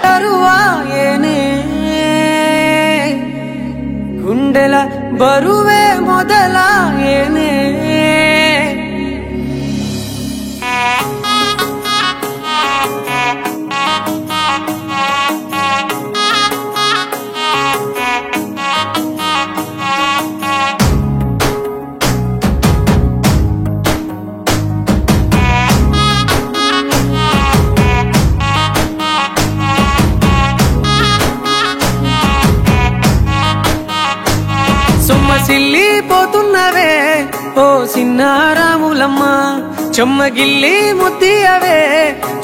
కరువాయేనే గుండెల బరువే మొదలాయేనే సొమ్మసిల్లిపోతున్నవే ఓ సిన్నారాములమ్మ చెమ్మగిల్లి ముద్దియవే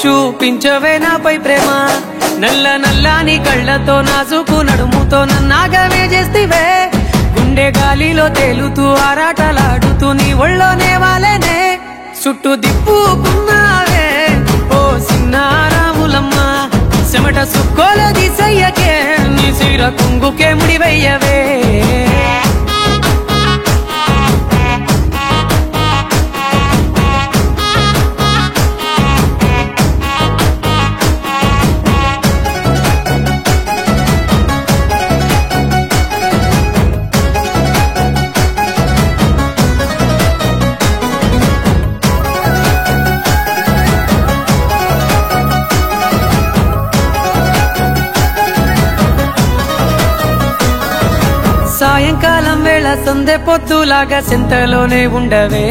చూపించవే నాపై ప్రేమ నల్ల నల్లాని కళ్ళతో నాజుకు నడుముతో నన్నాగమే చేస్తివే గుండె గాలిలో తేలుతూ ఆరాటలాడుతూ నీ ఒళ్ళోనే వాలేనే చుట్టూ దిప్పుకున్నావే ఓ సిన్నారాములమ్మ చెమట సుక్కోల దిశయ్యకే నీ సిర కుంగుకే ముడివయ్యవే సాయంకాలం వేళ సందె పొద్దులాగా సింతలోనే ఉండవే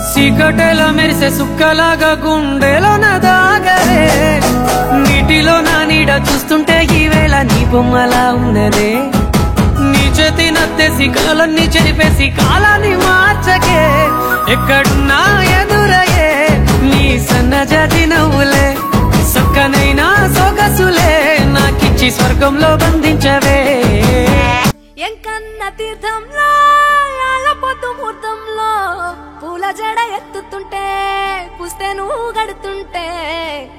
సీకటెలో మెరిసే సుక్కలాగా గుండెలోన దాగవే నీటిలో నా నీడ చూస్తుంటే ఈ వేళ నీ బొమ్మలా ఉన్నదే నీ చేతి నత్తేసి కాలన్నీ చెరిపేసి కాలాన్ని మార్చకే ఎక్కడున్నా ఎదురయ్యే నీ సన్నజాతి నవ్వులే సక్కనైనా సొగసులే నాకిచ్చి స్వర్గంలో బంధించవే ఎంకన్న తీర్థంలో పొద్దు ముహూర్తంలో పూల జడ ఎత్తుతుంటే పుస్తే నువ్వు గడుతుంటే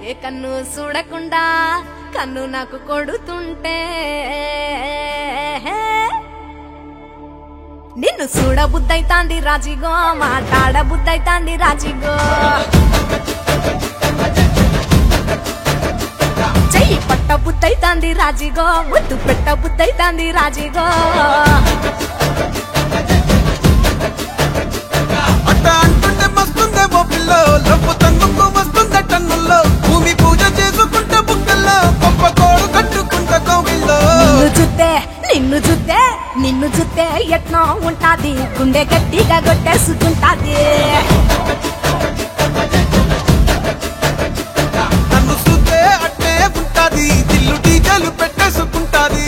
ఏ కన్ను చూడకుండా కన్ను నాకు కొడుతుంటే నిన్ను చూడ బుద్ధైతాంది రాజిగో మాట్లాడ బుద్ధైతాంది రాజిగో చెయ్యి పట్ట బుద్ధైతాంది రాజిగో ముద్దు పెట్ట బుద్ధైతాంది రాజిగో అట్ట అంటుంటే మస్తుందే ఓ పిల్లో లప్పు తన్నుకు వస్తుందే టన్నుల్లో భూమి పూజ చేసుకుంటే బుక్కల్లో గొప్ప కోడు కట్టుకుంటే కోవిల్లో నిన్ను చూస్తే ఎట్నో ఉంటాది గుండె గట్టిగా కొట్టేసుకుంటాది నన్ను చూస్తే అట్టే ఉంటాది దిల్లు డీజలు పెట్టేసుకుంటాది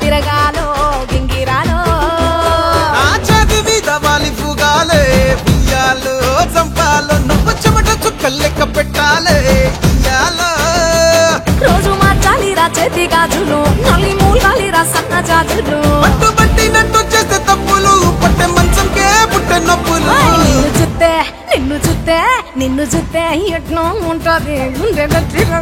తిరగాలో గింగిరాలో నా చేతి మీద వాలి ఫుగాలే బియ్యాలో చంపాలో నువ్వు చెమట చుక్కలు లెక్క పెట్టాలే ఇయ్యాలో రోజు మార్చాలిరా చేతి గాజులు నల్లి మూలాలిరా సన్న జాజులు పట్టు పట్టినట్టు చేస్తే తప్పులు పట్టే మంచంకే పుట్టే నొప్పులు నిన్ను చూస్తే ఎట్నో ఉంటది గుండె గట్టిగా